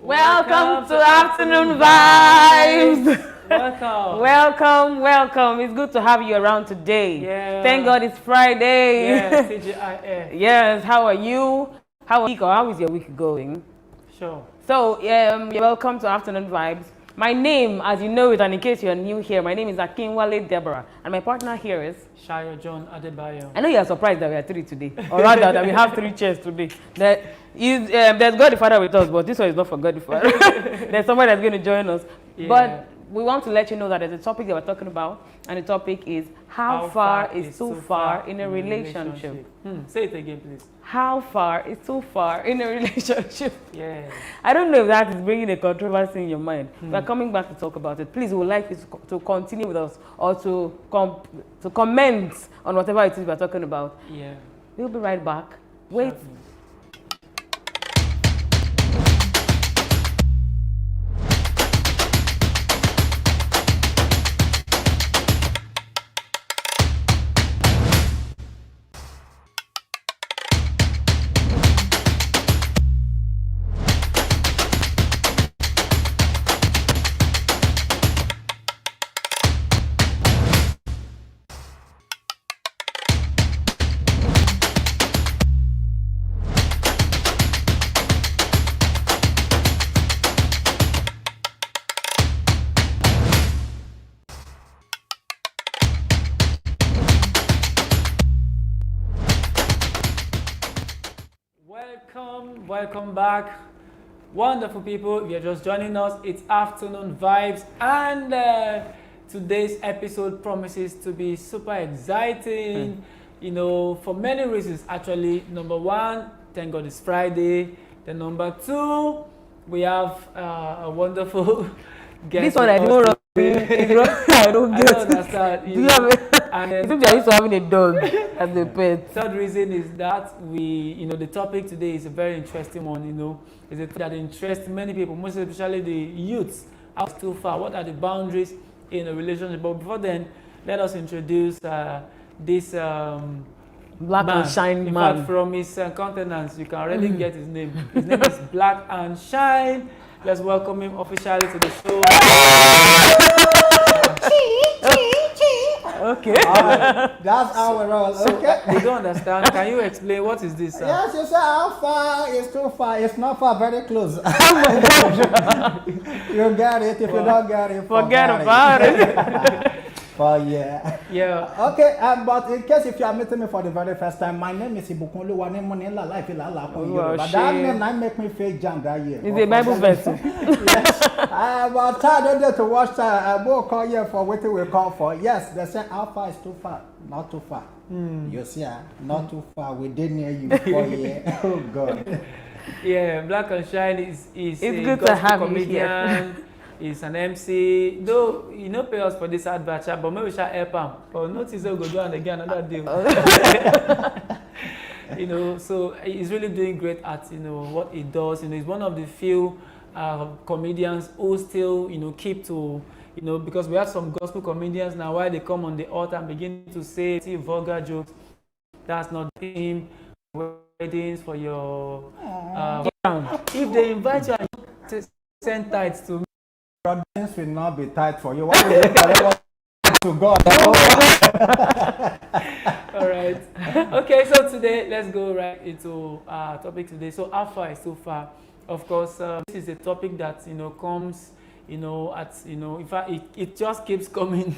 Welcome to Afternoon Vibes. Welcome. It's good to have you around today. Yeah. Thank God it's Friday. Yeah, TGIF. Yes, how are you? How is your week going? Sure. So, welcome to Afternoon Vibes. My name, as you know it, and in case you're new here, my name is Akinwale Deborah, and my partner here is Shayo John Adebayo. I know you are surprised that we are three today, or rather that we have three chairs today. There's God the Father with us, but this one is not for God the Father. There's someone that's going to join us. Yeah. But we want to let you know that there's a topic that we're talking about, and the topic is how far is too far in a relationship. Say it again, please. How far is too far in a relationship? Yeah. I don't know if that is bringing a controversy in your mind. We're coming back to talk about it. Please, we would like you to continue with us or to comment on whatever it is we're talking about. Yeah. We'll be right back. Wait. Certainly. Welcome back. Wonderful people, if you're just joining us, it's Afternoon Vibes, and today's episode promises to be super exciting, you know, for many reasons actually. Number one, thank God it's Friday. Then number two, we have a wonderful guest. This one I don't know. I don't get it. Understand. Do you have it? It seems you're used to having a dog as a pet. Third reason is that the topic today is a very interesting one. It's a topic that interests many people, most especially the youths. How too far? What are the boundaries in a relationship? But before then, let us introduce this Black man. and Shine In man. fact, from his countenance, you can already get his name. His name is Black and Shine. Let's welcome him officially to the show. Okay. That's how we roll. Okay. They don't understand. Can you explain what is this? Yes, you say how far is too far. It's not far, very close. You get it. If you don't get it, Forget about it. But yeah. Yeah. Okay, but in case if you are meeting me for the very first time, my name is Ibukunlu Wanemonela Life Ilala. But that name I make me feel jam that year. It's a Bible verse. Yes. But I don't need to watch I will call here for what we call for. Yes, they say how far is too far, not too far. You see, not too far. We did near you before yeah. Oh God. Yeah, Black and Shine is It's a good to gospel have you comedian. here. He's an MC. Though you know pay us for this advert, but maybe we shall help him. But notice he'll go do and again another deal. So he's really doing great at what he does. He's one of the few comedians who still keep to because we have some gospel comedians now while they come on the altar and begin to say vulgar jokes. That's not him. Weddings for your if they invite you to send tithes to me. Your dance will not be tight for you. What is it to God? All right. Okay, so today let's go right into our topic today. So how far is too far? Of course, this is a topic that comes in fact it just keeps coming.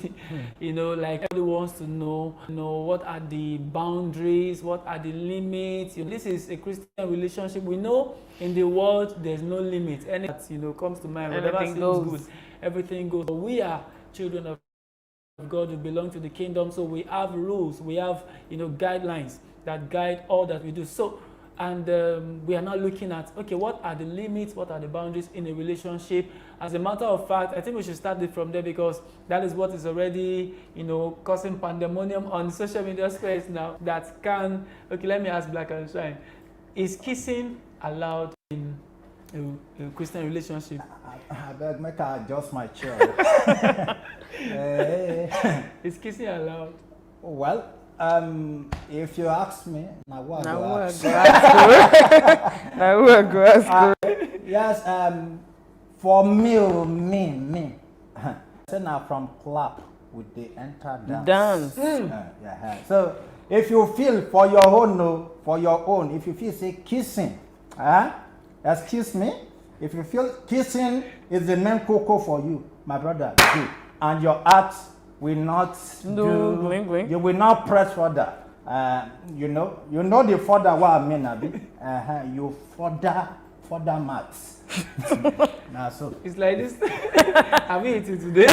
Like everybody wants to know what are the boundaries, what are the limits. This is a Christian relationship. We know in the world there's no limit. Anything that comes to mind, whatever seems good, everything goes. But we are children of God who belong to the kingdom, so we have rules, we have guidelines that guide all that we do. So we are now looking at, okay, what are the limits, what are the boundaries in a relationship? As a matter of fact, I think we should start it from there because that is what is already, causing pandemonium on social media space now. Okay, let me ask Black and Shine. Is kissing allowed in a Christian relationship? I beg make I adjust my chair. Is kissing allowed? Well, if you ask me, now what? Yes, for me. So now from club, would they enter dance? Yeah. So if you feel for your own, no, for your own, if you feel say kissing, excuse me, if you feel kissing is the main cocoa for you, my brother, do, and your heart will not do, you will not press further. You know the further what I mean, Abi. You further maths. Nah, so It's like this. I'm eating today.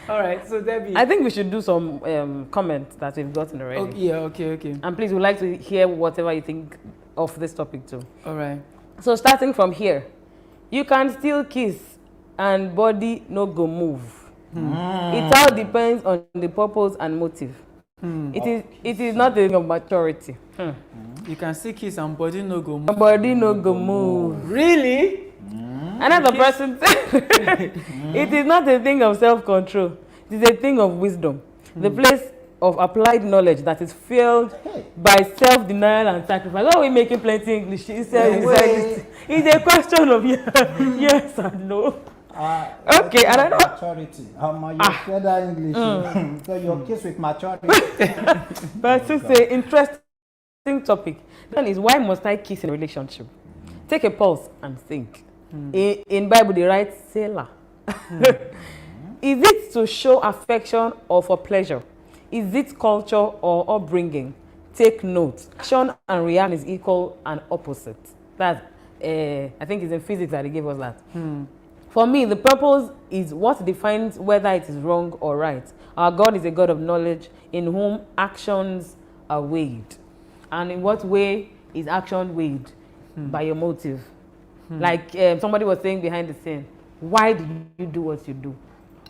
All right, so Debbie. I think we should do some comments that we've gotten already. Okay, yeah, okay. And please, we'd like to hear whatever you think of this topic too. All right. So starting from here, you can still kiss and body no go move. It all depends on the purpose and motive. It is not a thing of maturity. You can see kiss and body no go move. Body no go move. Really? Another person said, it is not a thing of self-control. It is a thing of wisdom. The place of applied knowledge that is fueled by self-denial and sacrifice. Why are we making plenty English? It's a question of yes and no. Okay, and I know maturity. You said that English. So your kiss with maturity. But to say interesting topic. Then is why must I kiss in a relationship? Take a pause and think. In Bible they write sailor. Is it to show affection or for pleasure? Is it culture or upbringing? Take note. Action and reaction is equal and opposite. That's I think it's in physics that they gave us that. For me, the purpose is what defines whether it is wrong or right. Our God is a God of knowledge in whom actions are weighed. And in what way is action weighed? By your motive. Like somebody was saying behind the scene, why do you do what you do?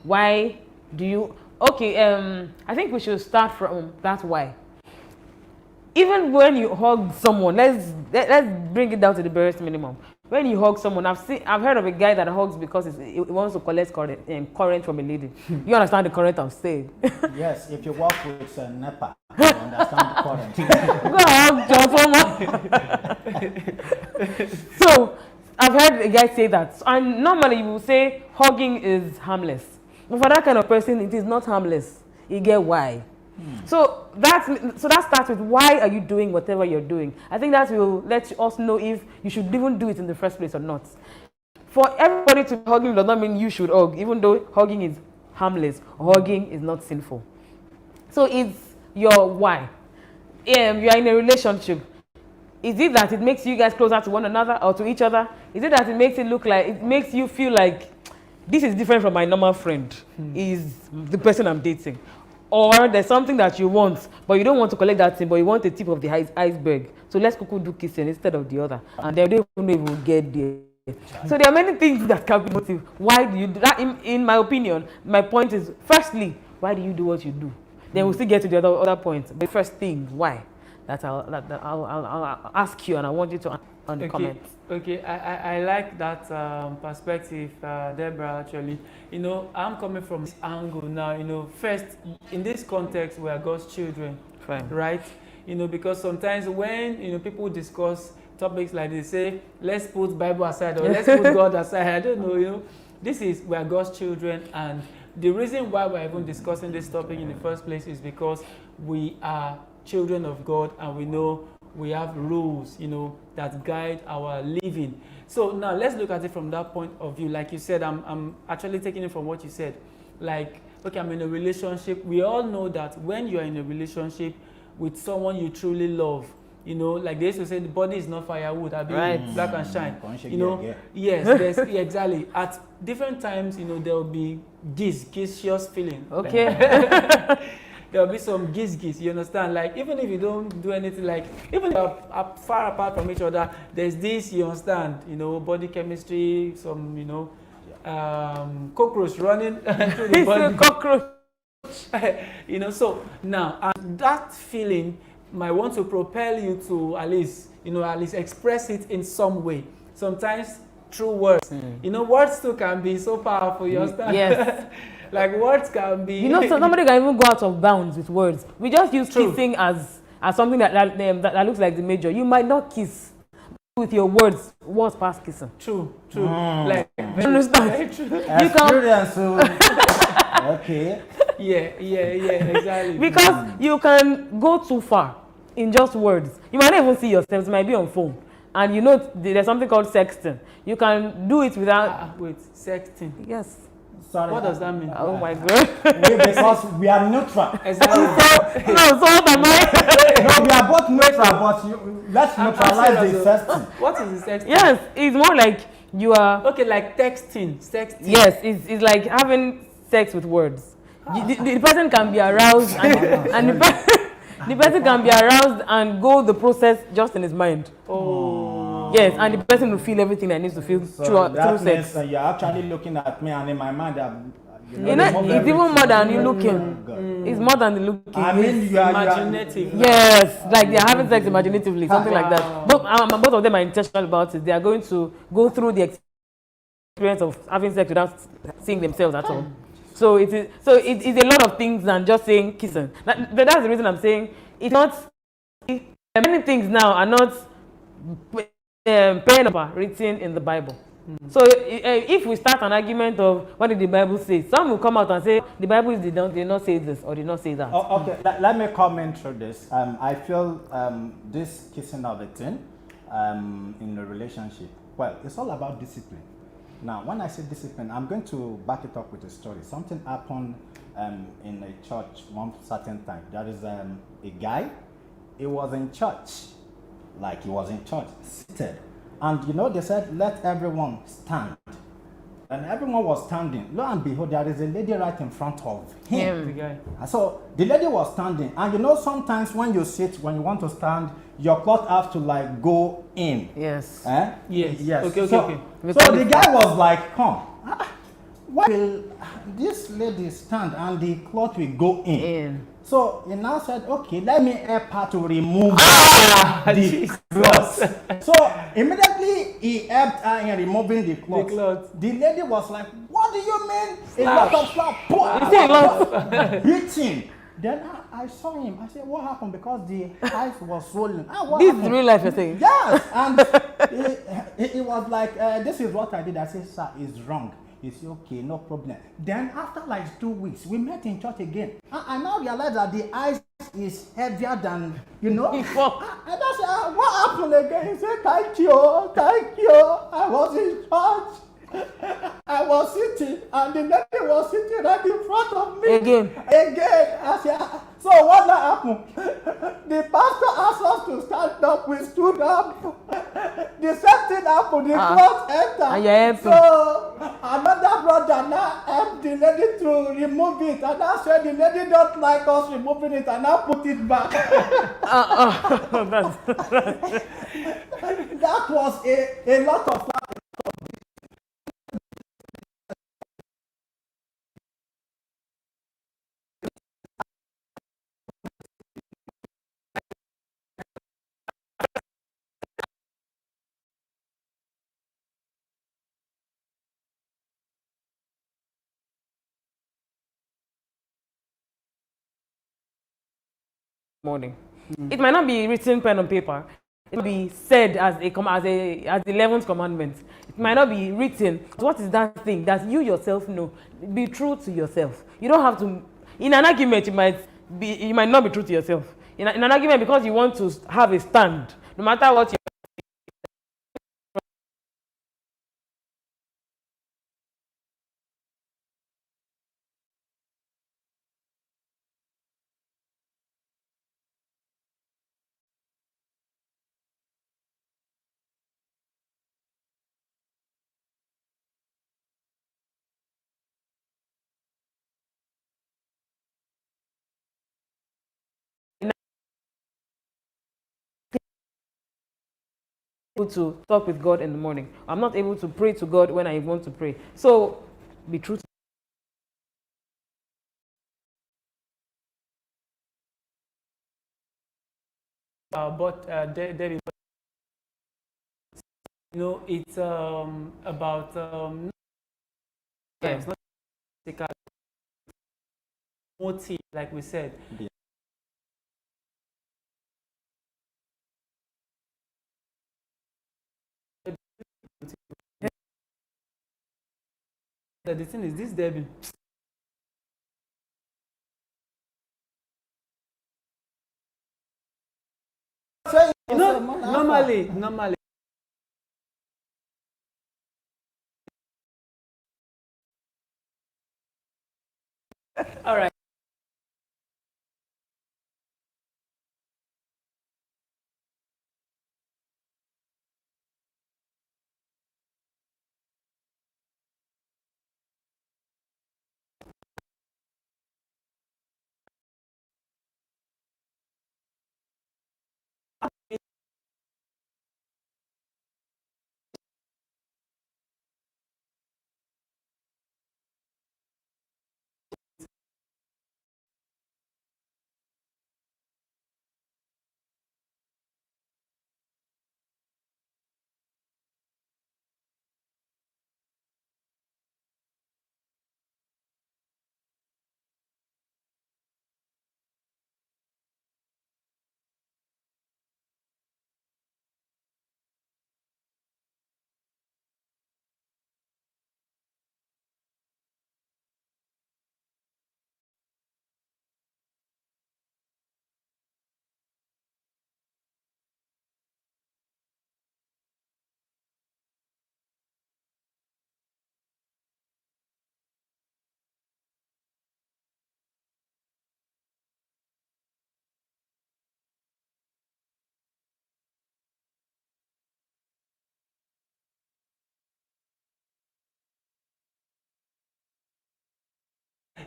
Why do you... Okay, I think we should start from that why. Even when you hug someone, let's bring it down to the barest minimum. When you hug someone, I've heard of a guy that hugs because he wants to collect current from a lady. You understand the current I'm saying? Yes, if you work with NEPA, you understand the current. Go hug transformer. So I've heard a guy say that, and normally you will say hugging is harmless, but for that kind of person, it is not harmless. You get why. So that starts with why are you doing whatever you're doing. I think that will let us know if you should even do it in the first place or not. For everybody to be hugging does not mean you should hug, even though hugging is harmless. Hugging is not sinful. So it's your why. You are in a relationship. Is it that it makes you guys closer to one another or to each other? Is it that it makes you feel like this is different from my normal friend? Is the person I'm dating? Or there's something that you want, but you don't want to collect that thing, but you want the tip of the iceberg. So let's do kissing instead of the other. And they don't even get there. So there are many things that can be motive. Why do you do that? In my opinion, my point is, firstly, why do you do what you do? Then we'll still get to the other points. But first thing, why? I'll ask you, and I want you to on the comments. Okay, I like that perspective, Deborah, actually. I'm coming from this angle now. First, in this context, we are God's children. Fine. Right? Because sometimes when, people discuss topics like they say, let's put Bible aside or let's put God aside. I don't know, we are God's children, and the reason why we're even discussing this topic in the first place is because we are children of God, and we know we have rules, that guide our living. So now let's look at it from that point of view. Like you said, I'm actually taking it from what you said. Like, okay, I'm in a relationship. We all know that when you're in a relationship with someone you truly love, like they used to say, the body is not firewood, right? Black and shine. Yes, exactly. At different times, there will be gaseous feeling. Okay. There will be some giz, you understand? Like, even if you don't do anything, like, even if you're far apart from each other, there's this, you understand, body chemistry, some, cockroach running through the body. Cockroach. So now, and that feeling might want to propel you to at least express it in some way. Sometimes through words. Words too can be so powerful, you understand? Yes. Like, words can be... So somebody can even go out of bounds with words. We just use kissing as something that looks like the major. You might not kiss, with your words what's past kissing. True. Like, You understand? very true. Experience. Okay. Yeah, exactly. Because you can go too far in just words. You might not even see yourself. You might be on phone, and you know there's something called sexting. You can do it without. Wait, sexting. Yes. Sorry. What does that mean? Oh my God. Because we are neutral. Exactly. No, so what am I? No, we are both neutral, but let's neutralize the sexting. What is the sexting? Yes, it's more like you are. Okay, like texting. Yes, it's like having sex with words. The person can be aroused, and the person can be aroused and go the process just in his mind. Oh. Yes, and the person will feel everything that needs to feel through that sex. means you're actually looking at me, and in my mind, You know, it's even more than you looking. It's more than the looking. I mean, you are Imaginative. Yes, like they're having sex imaginatively, something like that. Both of them are intentional about it. They are going to go through the experience of having sex without seeing themselves at all. So it is. So it is a lot of things than just saying kissing. That's the reason I'm saying it's not. Many things now are not pen number written in the Bible. So if we start an argument of what did the Bible say, some will come out and say the Bible did not say this or did not say that. Okay, let me comment through this. I feel this kissing of a thing in a relationship, well, it's all about discipline. Now, when I say discipline, I'm going to back it up with a story. Something happened in a church one certain time. There is a guy, he was in church, seated. And you know, they said, let everyone stand. And everyone was standing. Lo and behold, there is a lady right in front of him. The guy. And so the lady was standing. And you know, sometimes when you sit, when you want to stand, your cloth have to like go in. Yes. Yes. Okay. So the guy was like, come. Why will this lady stand and the cloth will go in? So he now said, okay, let me help her to remove the cloth. So immediately he helped her in removing the cloth. The lady was like, what do you mean? A lot of slap. Beating. Then I saw him. I said, what happened? Because the eyes was swollen. This is real life, you're saying? Yes. And he was like, this is what I did. I said, sir, it's wrong. He said, okay, no problem. Then after like 2 weeks, we met in church again. I now realized that the eyes is heavier than, you know. And I said, what happened again? He said, thank you. I was in church. I was sitting, and the lady was sitting right in front of me. Again. I said, so what happened? The pastor asked us to stand up. We stood up. The same thing happened. The cloth entered. So another brother now helped the lady to remove it. And I said, the lady don't like us removing it, and I put it back. That was a lot of fun. Morning. It might not be written pen on paper. It will be said as the 11th commandment. It might not be written. What is that thing that you yourself know? Be true to yourself. You don't have to. In an argument, you might not be true to yourself. In an argument, because you want to have a stand, no matter what you. Able to talk with God in the morning. I'm not able to pray to God when I want to pray. So be true to there is, you know, it's about it's not motive, like we said. Yeah. The thing is, this Debbie. You know, normally. All right.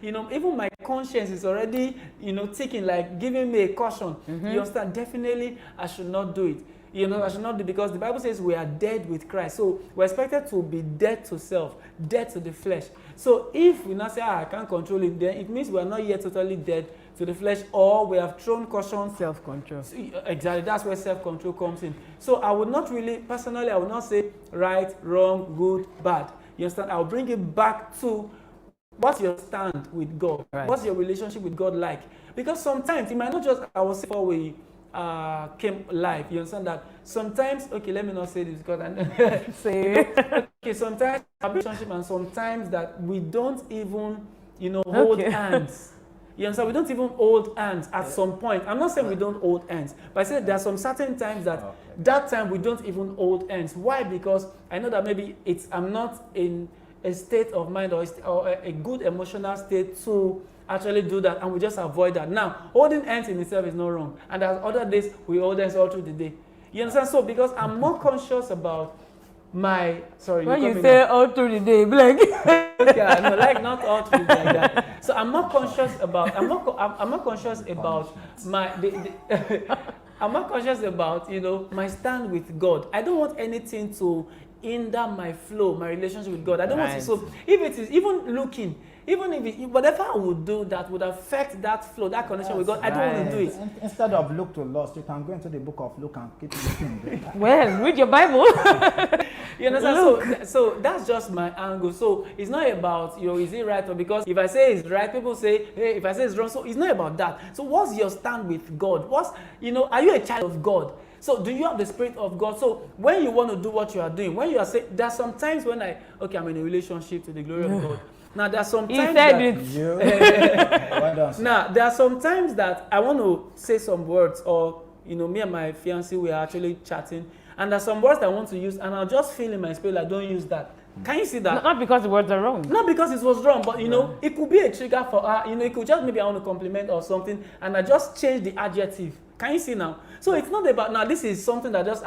You know, even my conscience is already, you know, ticking, like giving me a caution. You understand? Definitely, I should not do it. You know, I should not do, because the Bible says we are dead with Christ. So we're expected to be dead to self, dead to the flesh. So if we not say, I can't control it, then it means we are not yet totally dead to the flesh, or we have thrown caution. Self-control. Exactly, that's where self-control comes in. So I would not really, personally, I would not say right, wrong, good, bad. You understand? I'll bring it back to what's your stand with God? Right. What's your relationship with God like? Because sometimes it might not just, I was before we came live, you understand that sometimes, okay, let me not say this because I Say okay, sometimes our relationship, and sometimes that we don't even, you know, hold hands. You understand? We don't even hold hands at some point. I'm not saying we don't hold hands, but I said there are some certain times that that time we don't even hold hands. Why? Because I know that maybe I'm not in a state of mind or a good emotional state to actually do that, and we just avoid that. Now, holding hands in itself is not wrong, and there's other days we hold hands all through the day. You understand? So because I'm more conscious about my when you say all through the day, blank. yeah, no, like not all through the day, like that. So I'm more conscious about. I'm more conscious about my. I'm more conscious about, you know, my stand with God. I don't want anything to hinder my flow, my relationship with God. I don't want to. So if it is even looking, even if it, whatever I would do that would affect that flow, that connection with God, I don't want to do it. Instead of look to lost, you can go into the book of Luke and keep looking. Well, read your Bible. You understand? So that's just my angle. So it's not about, you know, is it right, or because if I say it's right, people say, hey, if I say it's wrong. So it's not about that. So what's your stand with God? What's, you know, are you a child of God? So do you have the Spirit of God? So when you want to do what you are doing, when you are saying, there are some times when I'm in a relationship to the glory of God. Now there are some times now there are some times that I want to say some words, or, you know, me and my fiancé, we are actually chatting, and there's some words that I want to use, and I'll just feel in my spirit, I don't use that. Can you see that? Not because the words are wrong. Not because it was wrong, but, you know, it could be a trigger for her. You know, it could just, maybe I want to compliment or something, and I just change the adjective. Can you see now? So it's not about, now this is something that just,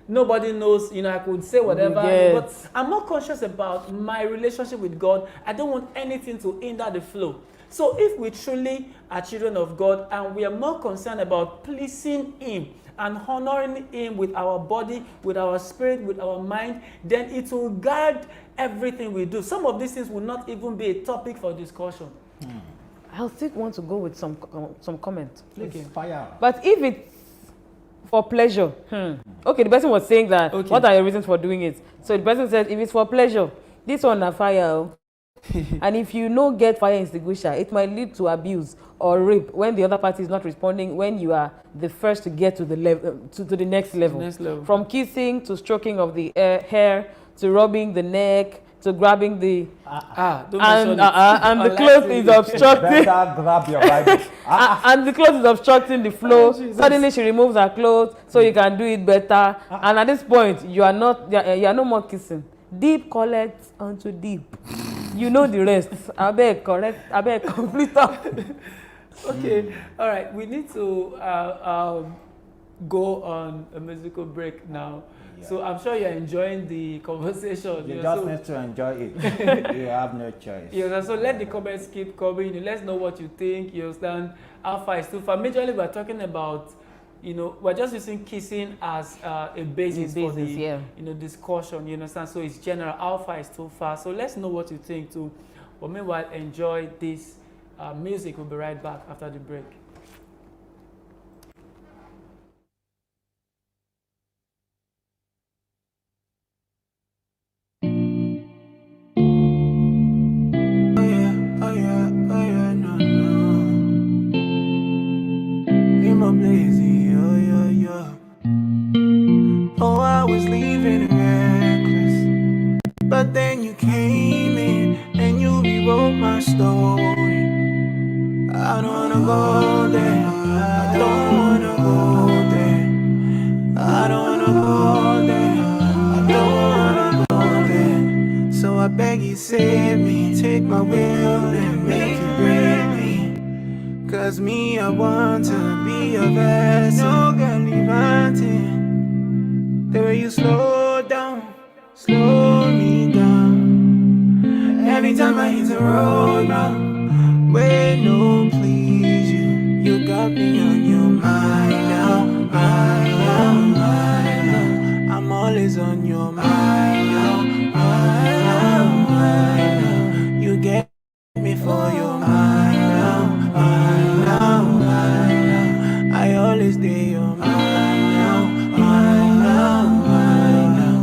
nobody knows, you know, I could say whatever, but I'm more conscious about my relationship with God. I don't want anything to hinder the flow. So if we truly are children of God, and we are more concerned about pleasing Him and honoring Him with our body, with our spirit, with our mind, then it will guide everything we do. Some of these things will not even be a topic for discussion. I'll still want to go with some comment. Okay. Fire. But if it's for pleasure, okay, the person was saying that, what are your reasons for doing it? So the person said, if it's for pleasure, this one is fire. And if you no get fire extinguisher, it might lead to abuse or rape when the other party is not responding, when you are the first to get to the level, to the next level. From kissing to stroking of the hair, to rubbing the neck, to grabbing the Don't mention it. and the cloth is obstructing Better grab your Bible. and the cloth is obstructing the flow. Jesus. Suddenly she removes her clothes so you can do it better. And at this point you are no more kissing. Deep collects onto deep. You know the rest. I beg complete up. Okay, all right. We need to go on a musical break now. Yeah. So I'm sure you're enjoying the conversation. You know, just so, need to enjoy it. You have no choice. yeah, so let the comments keep coming. Let's know what you think. You understand? How far is too far? Majorly, we're talking about, we're just using kissing as a basis for the yeah. discussion. You understand? So it's general. How far is too far? So let's know what you think too. But meanwhile, enjoy this music. We'll be right back after the break. Oh, I was leaving reckless, but then you came in and you rewrote my story. I don't wanna go there, I don't wanna go there, I don't wanna go there, I don't wanna go there. So I beg you, save me, take my will and make it break me. Cause me, I want to be a vessel, no galivanting. The way you slow me down. Anytime I hit the road now, wait, no, please, you got me on your mind now, mind now, mind now. I'm always on your mind now, mind now, mind now. You get me for your mind now, mind now, mind now. I always stay your mind now, mind now, mind now.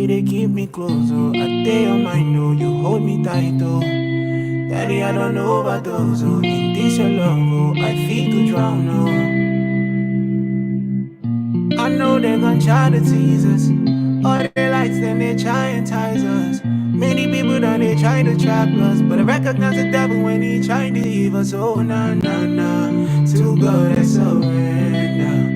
They keep me close, oh, I stay on my know, you hold me tight, oh. Daddy, I don't know about those, oh, in this your love, oh, I feel to drown, oh. I know they're gonna try to tease us, all the lights, then they try and ties us. Many people done they try to trap us, but I recognize the devil when he tried to leave us, oh, nah, nah, nah. To God I surrender.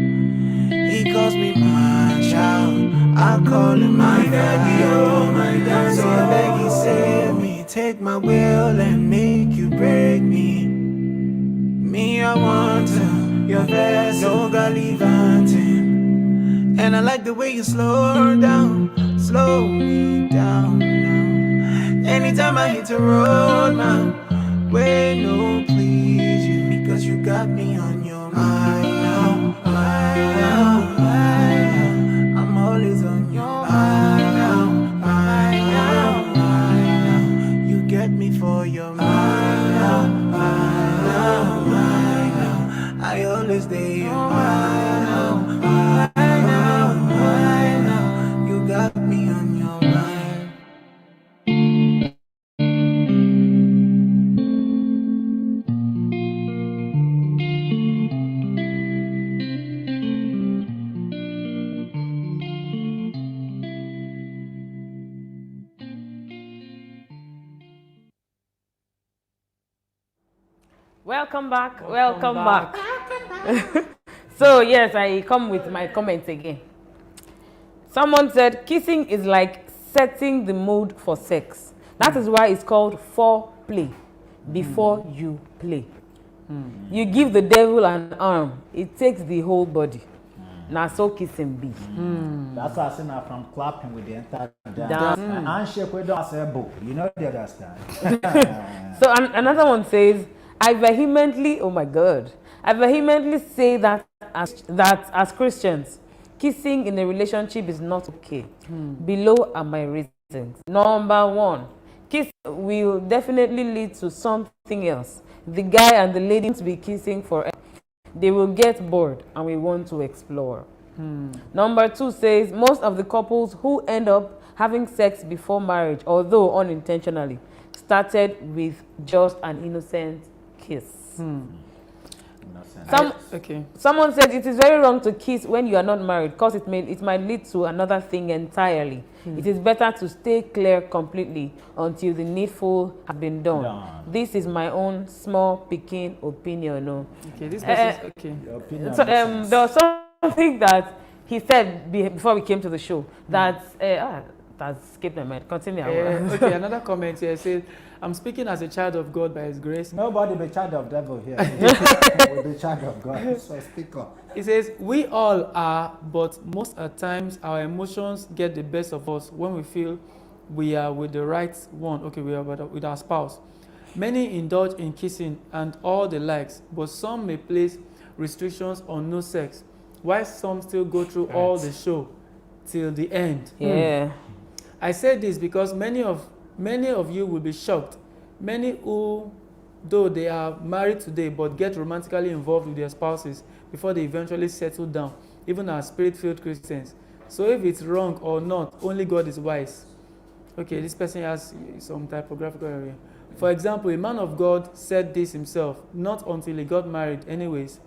He calls me my child, I call him my daddy, oh my daddy. So I beg you, save me, take my will and make you break me. Me, I want to, your vessel, galivanting. And I like the way you slow me down now. Anytime I hit the road now, wait, no, please, you, because you got me on your mind now, mind now, mind now. I'm always on your mind now, mind now, mind now. You get me for your mind now, mind now, mind now. I always stay your mind now, mind now, mind now. You got me on your mind. Welcome back. So yes, I come with my comments again. Someone said kissing is like setting the mood for sex. That is why it's called foreplay, before you play. You give the devil an arm, it takes the whole body. Now so kissing be. That's why I say now from clapping with the entire dance. Handshake with us, you know the understand. So another one says, I vehemently say that as Christians, kissing in a relationship is not okay. Below are my reasons. Number one, kiss will definitely lead to something else. The guy and the lady to be kissing forever. They will get bored and we want to explore. Number two says, most of the couples who end up having sex before marriage, although unintentionally, started with just an innocent kiss. Innocent. Someone said it is very wrong to kiss when you are not married because it might lead to another thing entirely. It is better to stay clear completely until the needful has been done. This is my own small picking opinion. No. Okay, this person okay. So there was something that he said before we came to the show that that escaped my mind. Continue. Okay, another comment here says, I'm speaking as a child of God by His grace. Nobody be child of devil here. We'll be child of God. So speak up. He says, we all are, but most at times our emotions get the best of us when we feel we are with the right one. Okay, we are with our spouse. Many indulge in kissing and all the likes, but some may place restrictions on no sex, while some still go through all the show till the end. Yeah. I say this because many of you will be shocked. Many who, though they are married today, but get romantically involved with their spouses before they eventually settle down, even as spirit-filled Christians. So if it's wrong or not, only God is wise. Okay, this person has some typographical area. For example, a man of God said this himself, not until he got married anyways,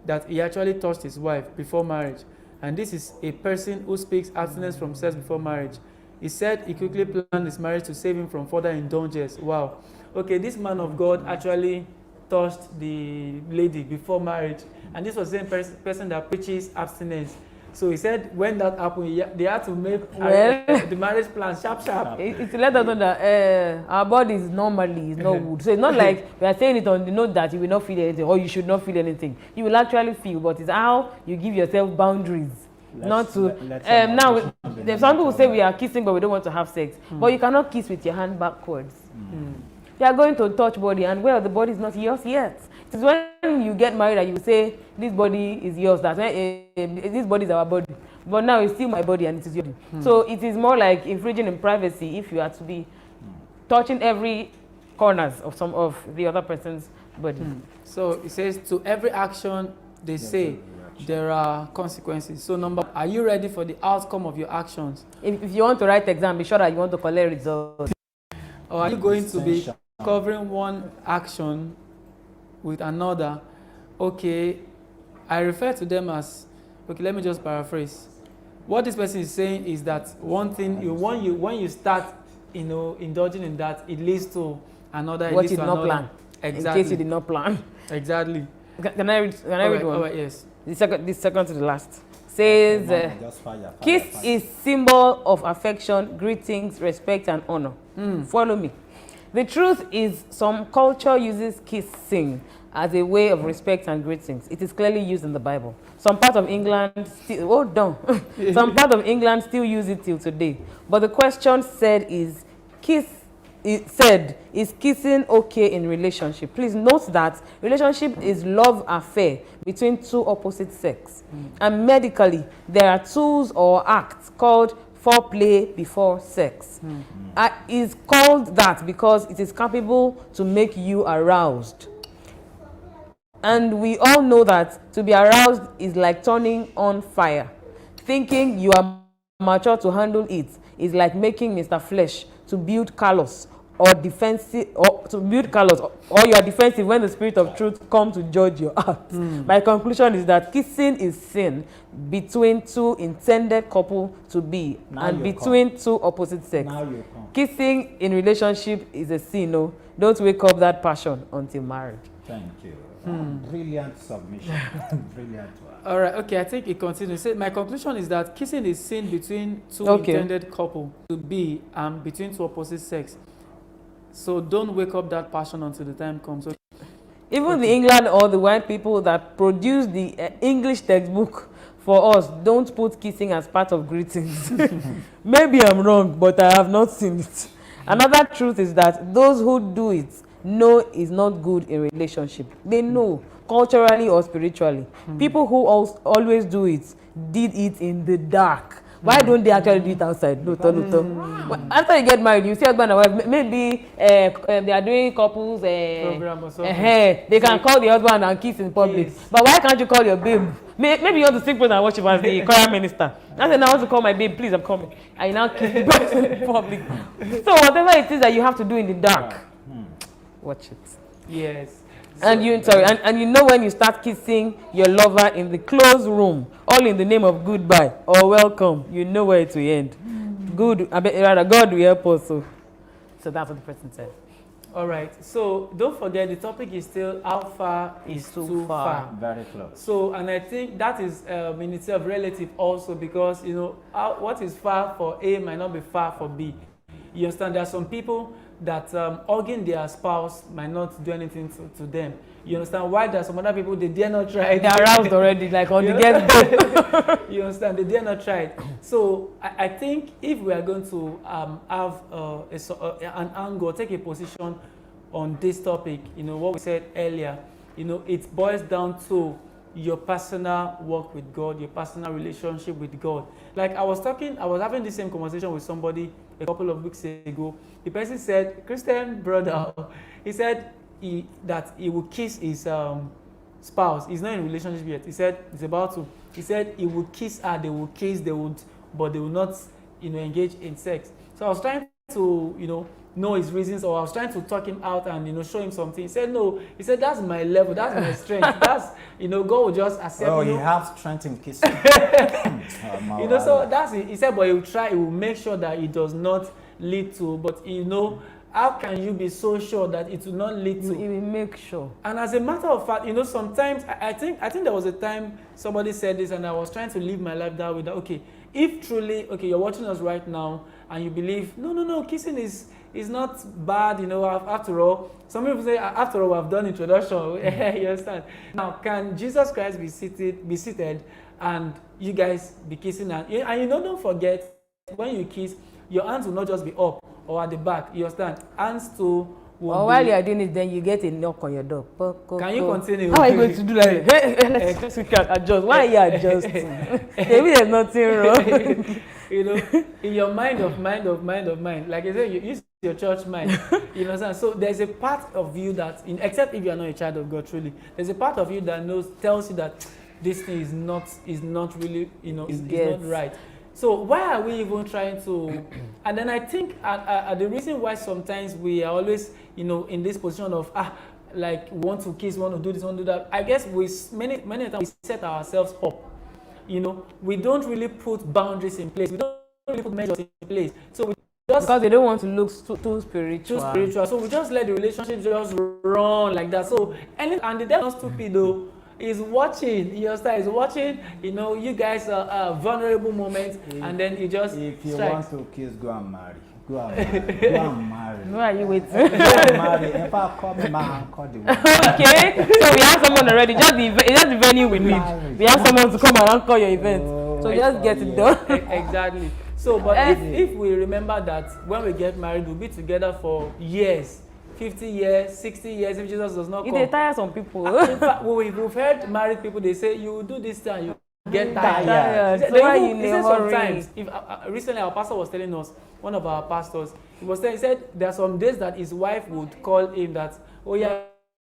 that he actually touched his wife before marriage. And this is a person who speaks abstinence from sex before marriage. He said he quickly planned his marriage to save him from further indulgence. Wow. Okay, this man of God actually touched the lady before marriage. And this was the same person that preaches abstinence. So he said when that happened, they had to make the marriage plan sharp. It's to let us know that our body is normally is not wood. So it's not like we are saying it on the note that you will not feel anything or you should not feel anything. You will actually feel, but it's how you give yourself boundaries. Now there's some people say we are kissing but we don't want to have sex. But you cannot kiss with your hand backwards. You are going to touch body, and well, the body is not yours yet. It is when you get married that you say this body is yours. That's when this body is our body. But now it's still my body and it is yours. So it is more like infringing in privacy if you are to be touching every corners of some of the other person's body. So it says to every action they say there are consequences. So are you ready for the outcome of your actions? If you want to write exam, be sure that you want to collect results. Or are you going to be covering one action with another? Okay, I refer to them as, okay, let me just paraphrase. What this person is saying is that one thing, when you start, indulging in that, it leads to another. What you did not plan. Exactly. In case you did not plan. Exactly. Can I read one? All right, yes. The second to the last. Says, kiss is symbol of affection, greetings, respect, and honor. Follow me. The truth is, some culture uses kissing as a way of respect and greetings. It is clearly used in the Bible. Some part of England some part of England still use it till today. But the question is kissing okay in relationship? Please note that relationship is love affair between two opposite sex. And medically, there are tools or acts called foreplay before sex. It's called that because it is capable to make you aroused. And we all know that to be aroused is like turning on fire. Thinking you are mature to handle it is like making Mr. Flesh to build callous or defensive, or you are defensive when the spirit of truth comes to judge your heart. My conclusion is that kissing is sin between two intended couple to be and between two opposite sex. Kissing in relationship is a sin. No, don't wake up that passion until marriage. Thank you. Brilliant submission. Brilliant one. All right, okay, I think it continues. My conclusion is that kissing is sin between two intended couple to be and between two opposite sex. So don't wake up that passion until the time comes. Okay. Even the England or the white people that produce the English textbook for us don't put kissing as part of greetings. Maybe I'm wrong, but I have not seen it. Another truth is that those who do it know is not good in relationship. They know, culturally or spiritually. People who always do it, did it in the dark. Why don't they actually do it outside? After you get married, you see husband and wife, maybe they are doing couples program or something. They can call the husband and kiss in public. Yes. But why can't you call your babe? Maybe you want to sing praise and worship as the choir minister. I said, I want to call my babe, please, I'm coming. And you now kiss the person in public. So whatever it is that you have to do in the dark, watch it. Yes. And and you know when you start kissing your lover in the closed room, all in the name of goodbye or welcome, you know where it will end. Good, rather God will help us. So that's what the person said. All right. So don't forget the topic is still how far is too far. Very close. So, and I think that is in itself relative also, because you know what is far for A might not be far for B. You understand? There are some people that hugging their spouse might not do anything to them. You understand? Why there are some other people they dare not try it. They're aroused already, like on the get-go. You understand? They dare not try it. So I think if we are going to have an angle, take a position on this topic, you know, what we said earlier, you know, it boils down to your personal walk with God, your personal relationship with God. Like I was having the same conversation with somebody a couple of weeks ago. The person said, Christian brother, he said that he would kiss his spouse. He's not in a relationship yet. He said he's about to. He said he would kiss her, they would kiss, but they will not, you know, engage in sex. So I was trying to, you know his reasons, or I was trying to talk him out and, you know, show him something. He said no. He said that's my level, that's my strength. That's, you know, God will just accept. Oh, you you know? have strength in kissing. You know, so that's it. He said, but he will try. He will make sure that it does not lead to. But you know, how can you be so sure that it will not lead to? You will make sure. And as a matter of fact, you know, sometimes I think there was a time somebody said this, and I was trying to live my life that way. That okay, if truly you're watching us right now, and you believe no, kissing is not bad, you know. After all, some people say after all I've done introduction. You understand? Now, can Jesus Christ be seated, and you guys be kissing, and you know, don't forget when you kiss, your hands will not just be up or at the back. You understand? Hands too. Or while you are doing it, then you get a knock on your door. Can you continue? How are you going to do that? Hey, let's adjust. Why are you adjusting? Maybe there's nothing wrong. You know, in your mind, like I said, you use your church mind. You understand? So there's a part of you that, except if you are not a child of God, truly, there's a part of you that tells you that this thing is not really, you know, is not right. So why are we even trying to? And then I think the reason why sometimes we are always, you know, in this position of like want to kiss, want to do this, want to do that. I guess many times we set ourselves up. You know, we don't really put boundaries in place. We don't really put measures in place. So we just, because they don't want to look too spiritual. So we just let the relationship just run like that. So and the devil not stupid though. Is watching, you understand? Is watching, you know, you guys are vulnerable moments, and then he just if you strikes. want to kiss, go and marry. Go and marry. Why are you waiting? Go and marry. If I call me my uncle, the one. Okay, so we have someone already. Just the venue we need. We have someone to come and anchor your event. So just get it done. Exactly. So, but if we remember that when we get married, we'll be together for years. 50 years, 60 years, if Jesus does not come. It tires some people. In fact, we've heard married people, they say, you do this time, you get tired. So why you in a hurry? Sometimes, recently our pastor was telling us, one of our pastors, he said there are some days that his wife would call him that, oh yeah,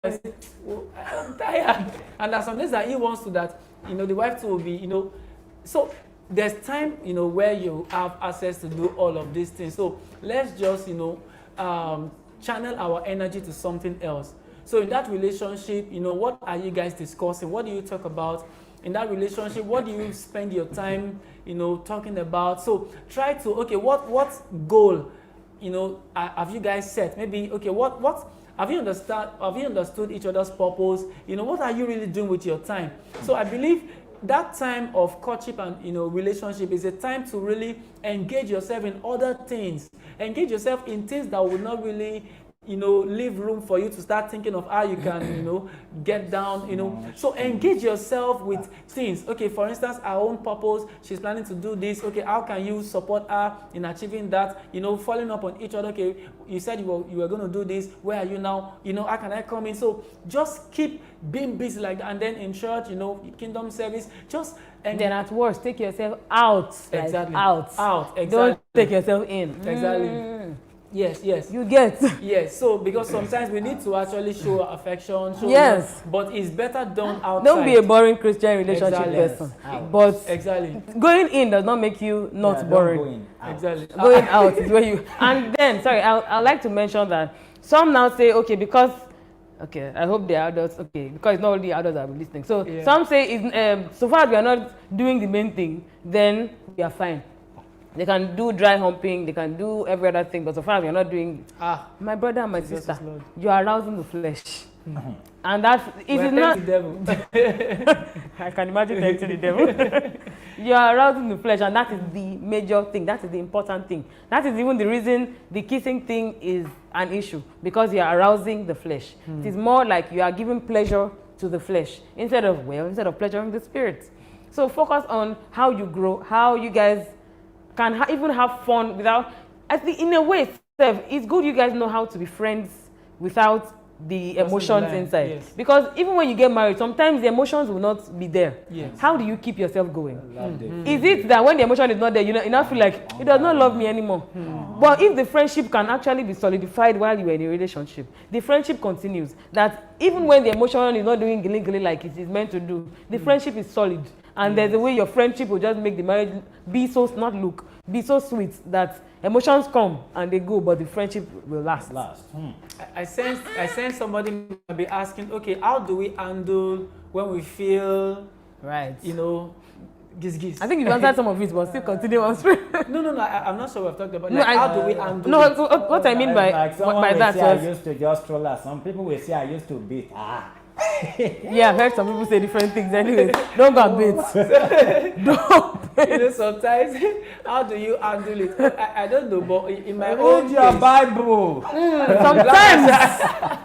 I'm tired. And there are some days that he wants to that, you know, the wife too will be, you know. So there's time, you know, where you have access to do all of these things. So let's just, you know, channel our energy to something else. So in that relationship, you know, what are you guys discussing? What do you talk about in that relationship? What do you spend your time, you know, talking about? So try to, okay, what goal, you know, have you guys set? Maybe, okay, what have you understood each other's purpose? You know, what are you really doing with your time? So I believe that time of courtship and, you know, relationship is a time to really engage yourself in other things. Engage yourself in things that will not really, you know, leave room for you to start thinking of how you can, you know, get down, you know. So engage yourself with things. Okay, for instance, our own purpose, she's planning to do this. Okay, how can you support her in achieving that? You know, following up on each other. Okay, you said you were going to do this. Where are you now? You know, how can I come in? So just keep being busy like that. And then in church, you know, kingdom service, just... And then at work, take yourself out. Exactly. Like out. Exactly. Don't take yourself in. Exactly. Yes. You get. Yes. So because sometimes we need to actually show affection. Yes. But it's better done outside. Don't be a boring Christian relationship person. But going in does not make you not boring. Going out is where you. And then, sorry, I'd like to mention that some now say, okay, because Okay, I hope the adults, okay, because it's not only adults that will be listening. So Yeah. some say, so far as we are not doing the main thing, then we are fine. They can do dry humping, they can do every other thing, but so far as we are not doing, my brother and my Jesus sister, Lord. you are arousing the flesh. And that, it is Well, not, thank the devil. I can imagine tempting the devil. You are arousing the flesh, and that is the major thing. That is the important thing. That is even the reason the kissing thing is an issue, because you are arousing the flesh. It is more like you are giving pleasure to the flesh instead of pleasuring the spirit. So focus on how you grow, how you guys can even have fun without. I think in a way, it's good you guys know how to be friends without the Crossing emotions the line, inside. yes. Because even when you get married, sometimes the emotions will not be there. Yes. How do you keep yourself going? Love the Is it that when the emotion is not there, you now feel like he does not love me anymore? But if the friendship can actually be solidified while you are in a relationship, the friendship continues. That even when the emotion is not doing gilly like it is meant to do, the friendship is solid. And there's a way your friendship will just make the marriage be so sweet that emotions come and they go, but the friendship will last. I sense somebody might be asking, okay, how do we handle when we feel, Right. giz. I think you've answered some of it, but still continue answering. No, I'm not sure we've talked about No, like, how do we handle No, it? what I mean by that I was, used to just troll her. Some people will say I used to beat. yeah, I've heard some people say different things. Anyways, don't go and bait. Don't. Sometimes, how do you handle it? I don't know, but in my Read own your case, Bible.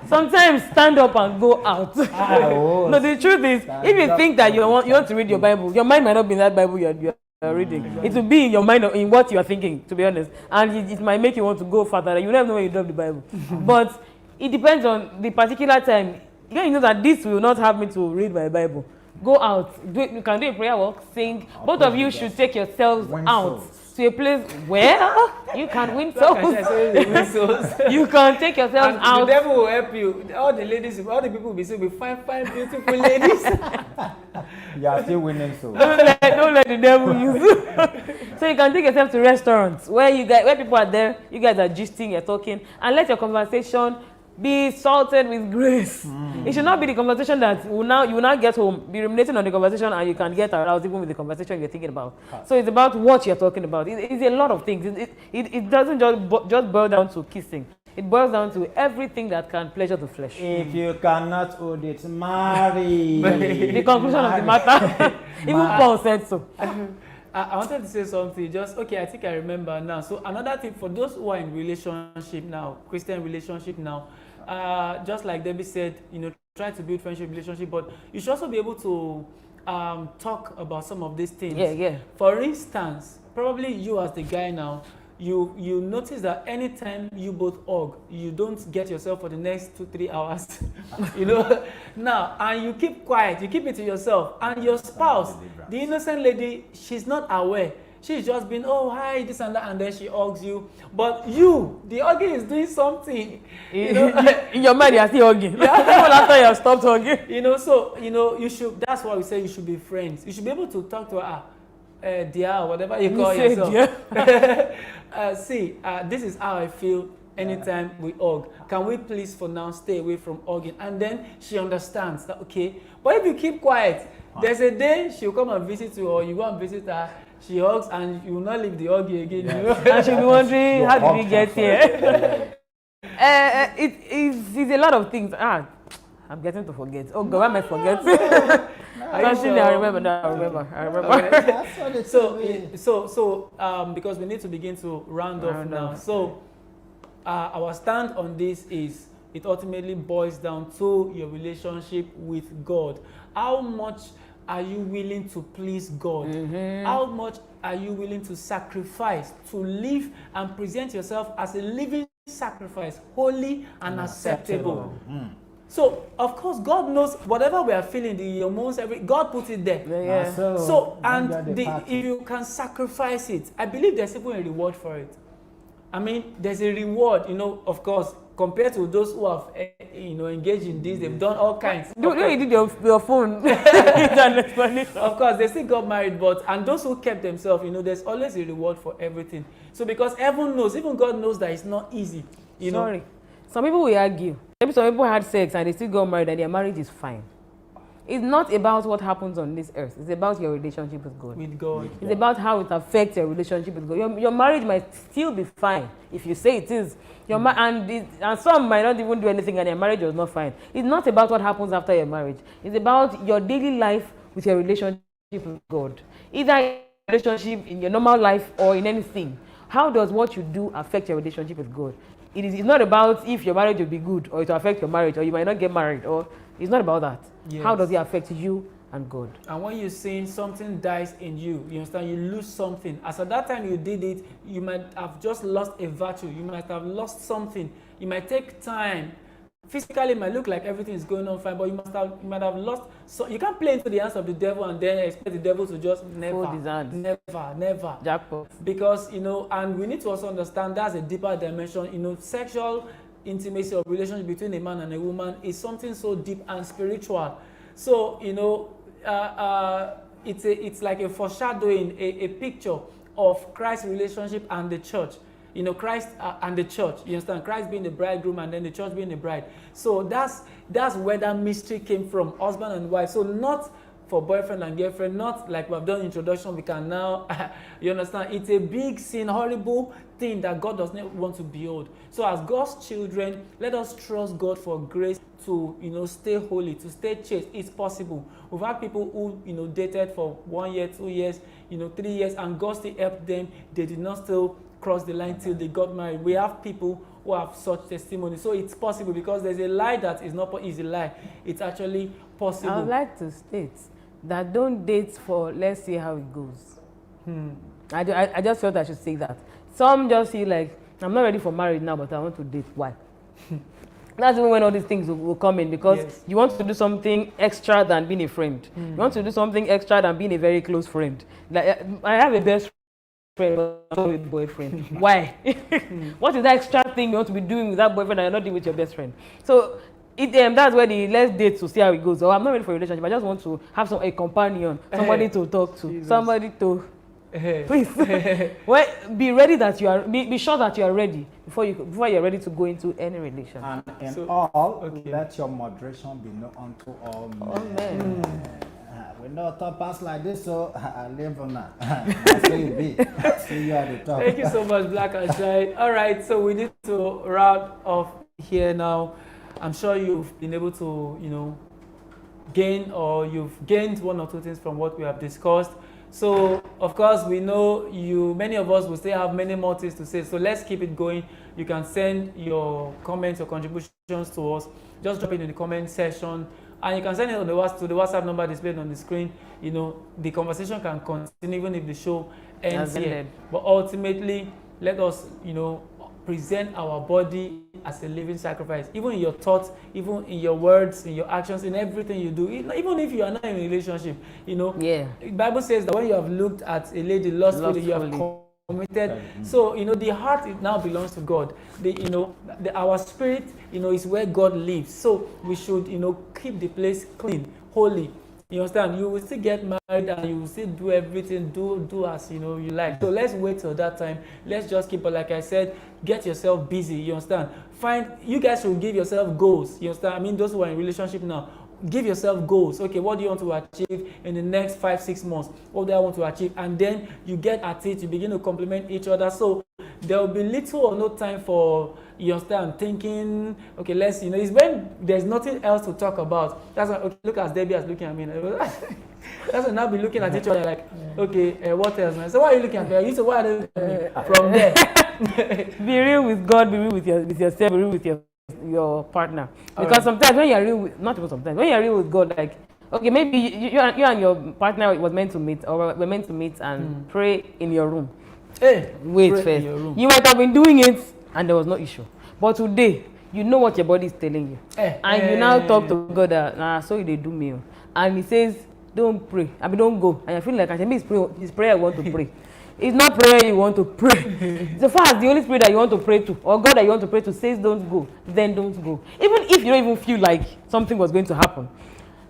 Sometimes stand up and go out. No, the truth is, if you think that you want to read your Bible, your mind might not be in that Bible you're reading. It will be in your mind, in what you are thinking, to be honest. And it might make you want to go further. You never know when you drop the Bible. But it depends on the particular time. You know that this will not have me to read my Bible. Go out. You can do a prayer walk, sing. Both of you should take yourselves out to a place where you can win souls. You can take yourselves and out. the devil will help you. All the people will be saying, "We fine, beautiful ladies." You are still winning souls. Don't let the devil use you. So you can take yourself to restaurants where people are there, you guys are gisting, you're talking, and let your conversation be salted with grace. It should not be the conversation that you will now get home, be ruminating on the conversation, and you can get aroused even with the conversation you're thinking about. So it's about what you're talking about. It's a lot of things. It doesn't just boil down to kissing. It boils down to everything that can pleasure the flesh. If you cannot hold it, marry. The conclusion of the matter. Even Paul said so. I wanted to say something. I think I remember now. So another thing for those who are in relationship now, Christian relationship now, just like Debbie said, try to build friendship relationship, but you should also be able to talk about some of these things. Yeah. For instance, probably you as the guy now, you notice that anytime you both hug, you don't get yourself for the next 2-3 hours. Now, and you keep quiet, you keep it to yourself, and your spouse, the innocent lady, she's not aware. She's just been, oh, hi, this and that, and then she hugs you. But the hugging is doing something. In your mind, you're still hugging. Even after you have stopped hugging. So, you should, that's why we say you should be friends. You should be able to talk to her, dear, whatever you call yourself. This is how I feel anytime we hug. Can we please for now stay away from hugging? And then she understands that, okay. But if you keep quiet, there's a day she'll come and visit you, or you go and visit her, she hugs, and you will not leave the hugging again. And she'll be wondering, how did we get here? It's a lot of things. I'm getting to forget. Oh God, why am I forgetting? I remember. So, because we need to begin to round off now. So, our stand on this is, it ultimately boils down to your relationship with God. How much are you willing to please God? How much are you willing to sacrifice, to live and present yourself as a living sacrifice, holy and acceptable? So, of course, God knows whatever we are feeling, the hormones, God put it there. Yeah. So, and if you can sacrifice it, I believe there's even a reward for it. I mean, there's a reward, of course, compared to those who have, engaged in this, they've done all kinds. You did your phone. Of course, they still got married, and those who kept themselves, there's always a reward for everything. So, because heaven knows, even God knows that it's not easy. Sorry. Some people will argue. Maybe some people had sex and they still got married and their marriage is fine. It's not about what happens on this earth. It's about your relationship with God. With God. It's about how it affects your relationship with God. Your marriage might still be fine if you say it is. And some might not even do anything and their marriage was not fine. It's not about what happens after your marriage. It's about your daily life with your relationship with God. Either in your relationship in your normal life or in anything. How does what you do affect your relationship with God? It's not about if your marriage will be good or it will affect your marriage or you might not get married. Or it's not about that. Yes. How does it affect you and God? And when you're saying something dies in you, you understand, you lose something. As at that time you did it, you might have just lost a virtue. You might have lost something. It might take time. Physically, it might look like everything is going on fine, but you might have lost. So you can't play into the hands of the devil and then expect the devil to just never. Jackpot. Because, and we need to also understand that's a deeper dimension. Sexual intimacy or relationship between a man and a woman is something so deep and spiritual. So, it's like a foreshadowing, a picture of Christ's relationship and the church. Christ and the church. You understand? Christ being the bridegroom and then the church being the bride. So that's where that mystery came from, husband and wife. So not for boyfriend and girlfriend, not like we've done introduction, we can now, you understand? It's a big sin, horrible thing that God does not want to behold. So as God's children, let us trust God for grace to, stay holy, to stay chaste. It's possible. We've had people who, dated for 1 year, 2 years, 3 years, and God still helped them. They did not still cross the line till they got married. We have people who have such testimony. So it's possible because there's a lie that is not easy lie. It's actually possible. I would like to state that don't date for let's see how it goes. I just felt I should say that. Some just see like, I'm not ready for marriage now, but I want to date. Why? That's even when all these things will come in because you want to do something extra than being a friend. You want to do something extra than being a very close friend. Like I have a best friend, but not with boyfriend. Why? What is that extra thing you want to be doing with that boyfriend and you're not doing with your best friend? So that's where the let's date to see how it goes. Or I'm not ready for a relationship. I just want to have a companion, somebody to talk to, Jesus. Somebody to. Please, be ready that you are. Be sure that you are ready before you're ready to go into any relationship. And in let your moderation be known unto all men. We know top pass like this, so I live on that. That's where you be. See you at the top. Thank you so much, Black and Shine. All right, so we need to round off here now. I'm sure you've been able to, you've gained one or two things from what we have discussed. So, of course, we know many of us will still have many more things to say. So let's keep it going. You can send your comments or contributions to us. Just drop it in the comment section. And you can send it to the WhatsApp number displayed on the screen. The conversation can continue even if the show ends here. But ultimately, let us, present our body as a living sacrifice. Even in your thoughts, even in your words, in your actions, in everything you do. Even if you are not in a relationship, The Bible says that when you have looked at a lady lustfully, you have committed. So, the heart now belongs to God. Our spirit, is where God lives. So we should, keep the place clean, holy. You understand? You will still get married and you will still do everything, do as you like. So let's wait till that time. Let's just keep it, like I said, get yourself busy. You understand? You guys should give yourself goals. You understand? I mean, those who are in relationship now, give yourself goals. Okay, what do you want to achieve in the next 5-6 months? What do I want to achieve? And then you get at it, you begin to compliment each other. So there will be little or no time for, you understand, thinking, okay, it's when there's nothing else to talk about. That's why, okay, look as Debbie is looking at me. That's when I'll be looking at each other like, okay, what else? Man? So why are you looking at me? You say, why are they looking at me? From there. Be real with God, be real with yourself, be real with your partner. Because sometimes when you're real with, not even sometimes, when you're real with God, like, okay, maybe you and your partner was meant to meet, or were meant to meet and pray in your room. Wait first. You might have been doing it and there was no issue. But today, you know what your body is telling you. And you now talk to God that, so they do me. And he says, don't pray. Don't go. And I feel like his prayer I want to pray. It's not prayer you want to pray. So far as the Holy Spirit that you want to pray to, or God that you want to pray to says don't go, then don't go. Even if you don't even feel like something was going to happen.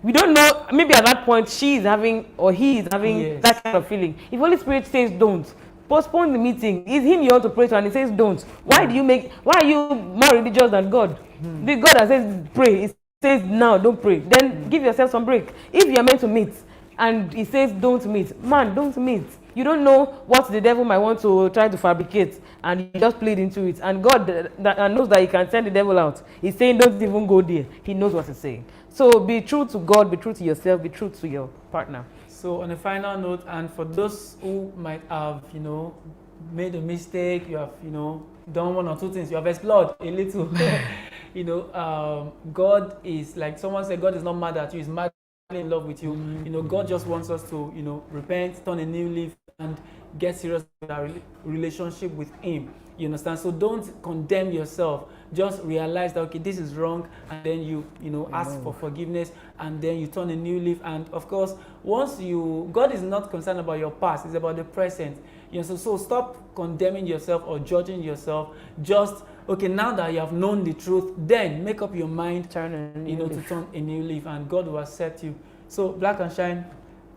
We don't know, maybe at that point she is having, or he is having that kind of feeling. If Holy Spirit says don't, Postpone the meeting. It's him you want to pray to and he says don't. Why are you more religious than God? The God that says pray, it says now don't pray. Then give yourself some break. If you're meant to meet and he says don't meet, man, don't meet. You don't know what the devil might want to try to fabricate, and you just played into it. And God that knows that he can send the devil out. He's saying don't even go there. He knows what he's saying. So be true to God, be true to yourself, be true to your partner. So on a final note, and for those who might have, made a mistake, you have, done one or two things, you have explored a little, God is, like someone said, God is not mad at you, he's mad in love with you. God just wants us to, repent, turn a new leaf, and get serious with our relationship with him. You understand? So don't condemn yourself. Just realize that, okay, this is wrong, and then you ask for forgiveness, and then you turn a new leaf. And of course, God is not concerned about your past, it's about the present. So stop condemning yourself or judging yourself. Just, okay, now that you have known the truth, then make up your mind, to turn a new leaf, and God will accept you. So, Black and Shine,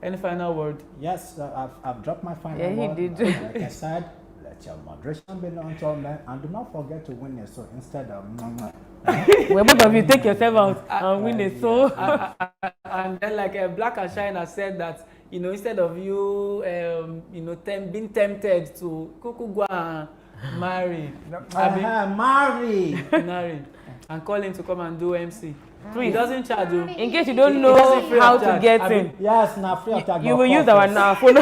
any final word? Yes, I've dropped my final Yeah, word. he did. Like I said, let your moderation be known to all men, and do not forget to win it. So instead of Well, both of you take yourself out and win it. So and then, like Black and Shine has said that, instead of you, being tempted to go and marry, marry, and call him to come and do MC. He doesn't charge you. in case you don't know how to get in, yes, now free of charge. you will use our phone.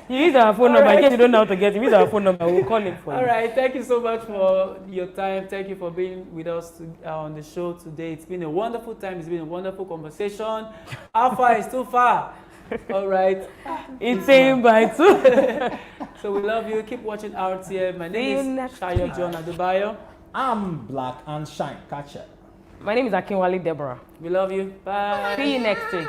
You use our phone number. In case you don't know how to get him, use our phone number. We'll call him for you. All right. Thank you so much for your time. Thank you for being with us on the show today. It's been a wonderful time. It's been a wonderful conversation. How far is too far? All right. It's saying bye too. So we love you. Keep watching RTM. My name is Shayo John Adebayo. I'm Black and Shine. Catch it. My name is Akinwale Deborah. We love you. Bye. See you next week.